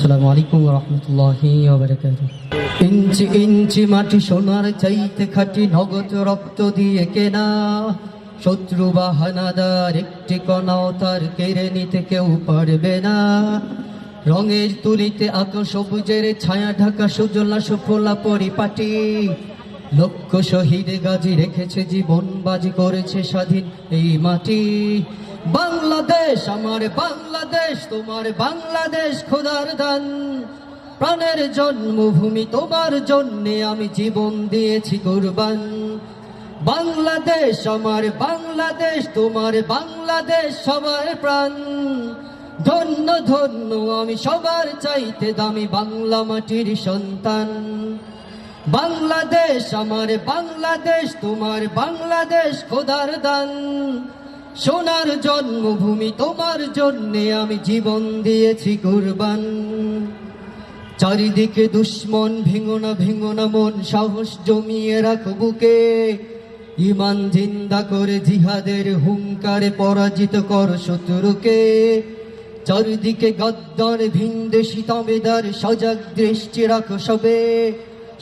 আসসালামু আলাইকুম ওয়া রাহমাতুল্লাহি ওয়া বারাকাতুহু। ইঞ্চি ইঞ্চি মাটি সোনার চাইতে খাঁটি, নগদ রক্ত দিয়ে কেনা। শত্রু বা হানাদার একটি কণাও তার কেড়ে নিতে কেউ পারবে না। রঙের তুলিতে আঁকা সবুজের ছায়া ঢাকা সুজলা সুফলা পরিপাটি। লক্ষ শহীদ গাজী রেখেছে জীবন, বাজি করেছে স্বাধীন এই মাটি। বাংলাদেশ আমার বাংলাদেশ, তোমার বাংলাদেশ খোদার দান। প্রাণের জন্মভূমি, তোমার জন্যে আমি জীবন দিয়েছি কুরবান। বাংলাদেশ আমার বাংলাদেশ, তোমার বাংলাদেশ সবার প্রাণ। ধন্য ধন্য আমি সবার চাইতে দামি বাংলা মাটির সন্তান। বাংলাদেশ আমার বাংলাদেশ, তোমার বাংলাদেশ খোদার দান। সোনার জন্মভূমি, তোমার জন্যে আমি জীবন দিয়েছি কুরবান। চারিদিকে দুশ্মন, ভেঙো না মন, সাহস জমিয়ে রাখো বুকে। ঈমান জিন্দা করে জিহাদের হুঙ্কারে পরাজিত কর শত্রুকে। চারিদিকে গদ্দার ভিনদেশী তাবেদার, সজাগ দৃষ্টি রাখো সবে।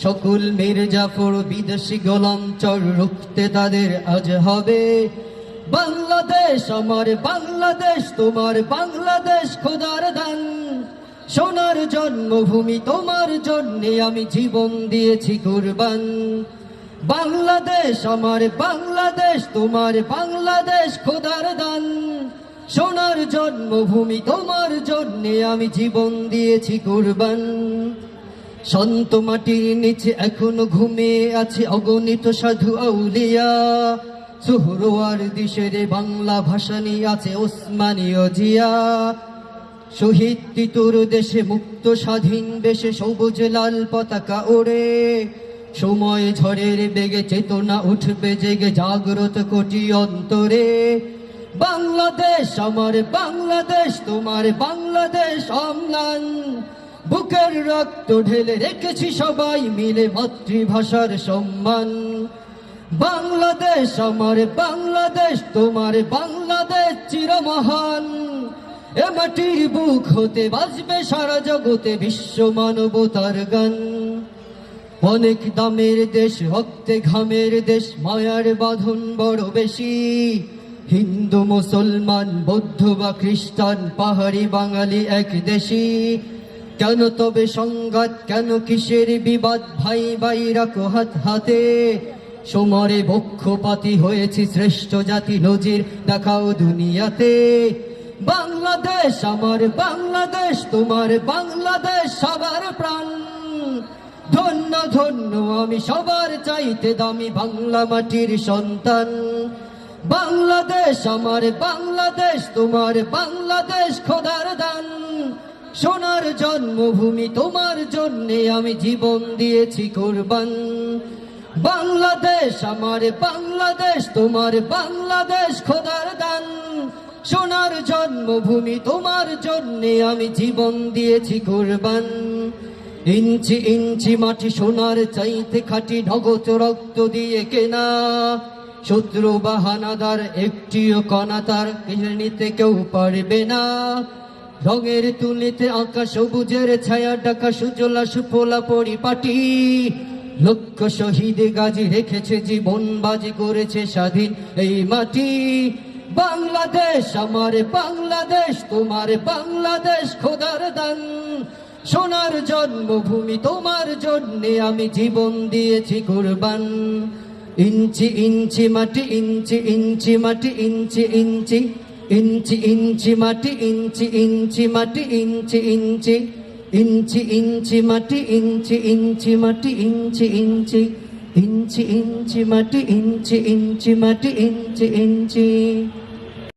সকল মির্জাফর বিদেশি গোলাম চর, রুখতে তাদের আজ হবে। বাংলাদেশ আমার বাংলাদেশ, তোমার বাংলাদেশ খোদার দান। সোনার জন্মভূমি, তোমার জন্যে আমি জীবন দিয়েছি কুরবান। বাংলাদেশ আমার বাংলাদেশ, তোমার বাংলাদেশ খোদার দান। সোনার জন্মভূমি, তোমার জন্যে আমি জীবন দিয়েছি কুরবান। শান্ত মাটির নিচে এখনো ঘুমিয়ে আছে অগণিত সাধু আউলিয়া। সুহরওয়ার দিশের বাংলা ভাষা নিয়ে আছে ওসমানীয় জিয়া। শহীদ তিতুর দেশে মুক্ত স্বাধীন বেশে সবুজ লাল পতাকা ওড়ে। সময় ঝড়ের বেগে চেতনা উঠবে জেগে, জাগ্রত কোটি অন্তরে। বাংলাদেশ আমার বাংলাদেশ, তোমার বাংলাদেশ অম্লান। বুকের রক্ত ঢেলে রেখেছি সবাই মিলে মাতৃভাষার সম্মান। বাংলাদেশ আমার বাংলাদেশ, তোমার বাংলাদেশ চিরমহান। এ মাটির বুক হতে বাজবে সারা জগতে বিশ্ব মানবতার গান। অনেক দামের দেশ, রক্তে ঘামের দেশ, মায়ার বাঁধন বড় বেশি। হিন্দু মুসলমান বৌদ্ধ বা খ্রিস্টান, পাহাড়ি বাঙালি এক দেশি। কেন তবে সংঘাত, কেন কিসের বিবাদ, ভাই ভাই রাখো হাত হাতে। সমরে বক্ষপাতী হয়েছি শ্রেষ্ঠ জাতি, নজির দেখাও দুনিয়াতে। বাংলাদেশ আমার বাংলাদেশ, তোমার বাংলাদেশ সবার প্রাণ। ধন্য ধন্য আমি সবার চাইতে দামি বাংলা মাটির সন্তান। বাংলাদেশ আমার বাংলাদেশ, তোমার বাংলাদেশ খোদার দান। সোনার জন্মভূমি, তোমার জন্যে আমি জীবন দিয়েছি কুরবান। বাংলাদেশ আমার বাংলাদেশ, তোমার বাংলাদেশ খোদার দান। সোনার জন্মভূমি, তোমার জন্যে আমি জীবন দিয়েছি কুরবান। ইঞ্চি ইঞ্চি মাটি সোনার চাইতে খাঁটি, নগদ রক্ত দিয়ে কেনা। শত্রু বা হানাদার একটিও কণা তার কেড়ে নিতে কেউ পারবে না। রঙের তুলিতে আঁকা সবুজের ছায়া ঢাকা সুজলা সুফলা পরিপাটি। লক্ষ শহীদ গাজী রেখেছে জীবন, বাজি করেছে স্বাধীন এই মাটি। বাংলাদেশ আমার বাংলাদেশ, তোমার বাংলাদেশ খোদার দান। সোনার জন্মভূমি, তোমার জন্যে আমি জীবন দিয়েছি কুরবান। ইঞ্চি ইঞ্চি মাটি, ইঞ্চি ইঞ্চি মাটি, ইঞ্চি ইঞ্চি ইঞ্চি ইঞ্চি মাটি, ইঞ্চি ইঞ্চি মাটি, ইঞ্চি ইঞ্চি ইঞ্চি ইঞ্চি মাটি, ইঞ্চি ইঞ্চি মাটি, ইঞ্চি ইঞ্চি ইঞ্চি ইঞ্চি মাটি, ইঞ্চি ইঞ্চি মাটি, ইঞ্চি ইঞ্চি।